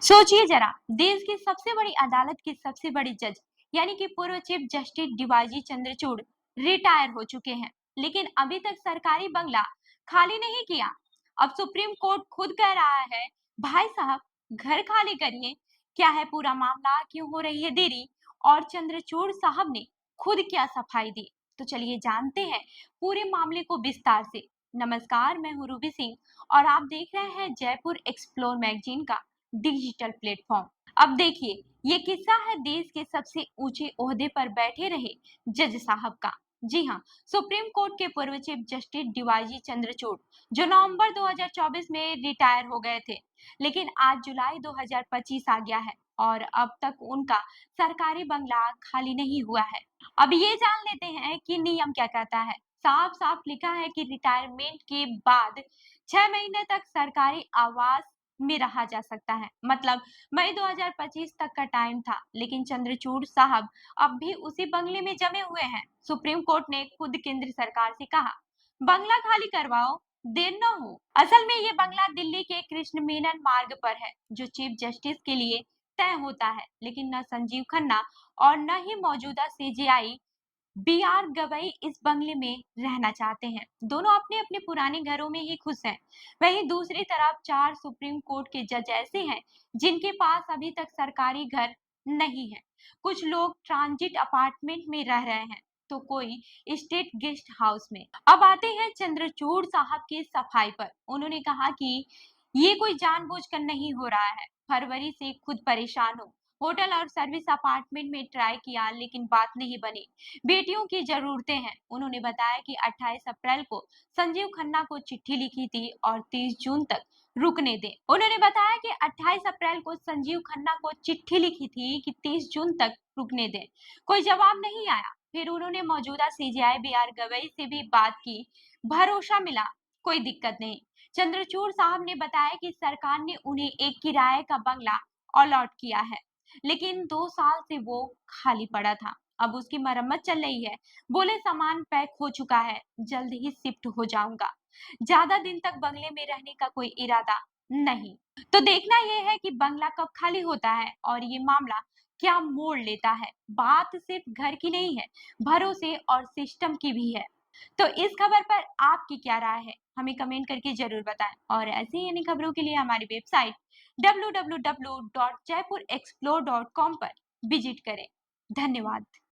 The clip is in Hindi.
सोचिए जरा, देश की सबसे बड़ी अदालत की सबसे बड़ी जज यानी कि पूर्व चीफ जस्टिस डीवाईजी चंद्रचूड़ रिटायर हो चुके हैं, लेकिन अभी तक सरकारी बंगला खाली नहीं किया। अब सुप्रीम कोर्ट खुद कह रहा है, भाई साहब घर खाली करिए। क्या है पूरा मामला, क्यों हो रही है देरी और चंद्रचूड़ साहब ने खुद क्या सफाई दी? तो चलिए जानते हैं पूरे मामले को विस्तार से। नमस्कार, मैं हूँ रूबी सिंह और आप देख रहे हैं जयपुर एक्सप्लोर मैगजीन का डिजिटल प्लेटफॉर्म। अब देखिए, ये किस्सा है देश के सबसे ऊंचे ओहदे पर बैठे रहे जज साहब का। जी हाँ, सुप्रीम कोर्ट के पूर्व चीफ जस्टिस डीवाईजी चंद्रचूड़ जो नवंबर 2024 में रिटायर हो गए थे, लेकिन आज जुलाई 2025 आ गया है और अब तक उनका सरकारी बंगला खाली नहीं हुआ है। अब ये जान लेते हैं कि नियम क्या कहता है। साफ साफ लिखा है कि रिटायरमेंट के बाद 6 महीने तक सरकारी आवास में रहा जा सकता है। मतलब मई 2025 तक का टाइम था, लेकिन चंद्रचूड़ साहब अब भी उसी बंगले में जमे हुए हैं। सुप्रीम कोर्ट ने खुद केंद्र सरकार से कहा, बंगला खाली करवाओ, देर न हो। असल में ये बंगला दिल्ली के कृष्ण मेनन मार्ग पर है, जो चीफ जस्टिस के लिए तय होता है, लेकिन न संजीव खन्ना और न ही मौजूदा सीजेआई बी आर गवई इस बंगले में रहना चाहते हैं। दोनों अपने अपने पुराने घरों में ही खुश हैं। वहीं दूसरी तरफ 4 सुप्रीम कोर्ट के जज ऐसे हैं जिनके पास अभी तक सरकारी घर नहीं है। कुछ लोग ट्रांजिट अपार्टमेंट में रह रहे हैं, तो कोई स्टेट गेस्ट हाउस में। अब आते हैं चंद्रचूड़ साहब की सफाई पर। उन्होंने कहा कि ये कोई जानबूझकर नहीं हो रहा है। फरवरी से खुद परेशान हूँ। होटल और सर्विस अपार्टमेंट में ट्राई किया, लेकिन बात नहीं बनी। बेटियों की जरूरतें हैं। उन्होंने बताया कि 28 अप्रैल को संजीव खन्ना को चिट्ठी लिखी थी और 30 जून तक रुकने दें। उन्होंने बताया कि 28 अप्रैल को संजीव खन्ना को चिट्ठी लिखी थी कि 30 जून तक रुकने दें। कोई जवाब नहीं आया। फिर उन्होंने मौजूदा सीजेआई बी आर गवई से भी बात की। भरोसा मिला, कोई दिक्कत नहीं। चंद्रचूड़ साहब ने बताया कि सरकार ने उन्हें एक किराए का बंगला अलॉट किया है, लेकिन 2 साल से वो खाली पड़ा था। अब उसकी मरम्मत चल रही है। बोले सामान पैक हो चुका है, जल्द ही शिफ्ट हो जाऊंगा। ज्यादा दिन तक बंगले में रहने का कोई इरादा नहीं। तो देखना यह है कि बंगला कब खाली होता है और ये मामला क्या मोड़ लेता है। बात सिर्फ घर की नहीं है, भरोसे और सिस्टम की भी है। तो इस खबर पर आपकी क्या राय है, हमें कमेंट करके जरूर बताएं और ऐसी ही अन्य खबरों के लिए हमारी वेबसाइट www.jaipurexplore.com पर विजिट करें। धन्यवाद।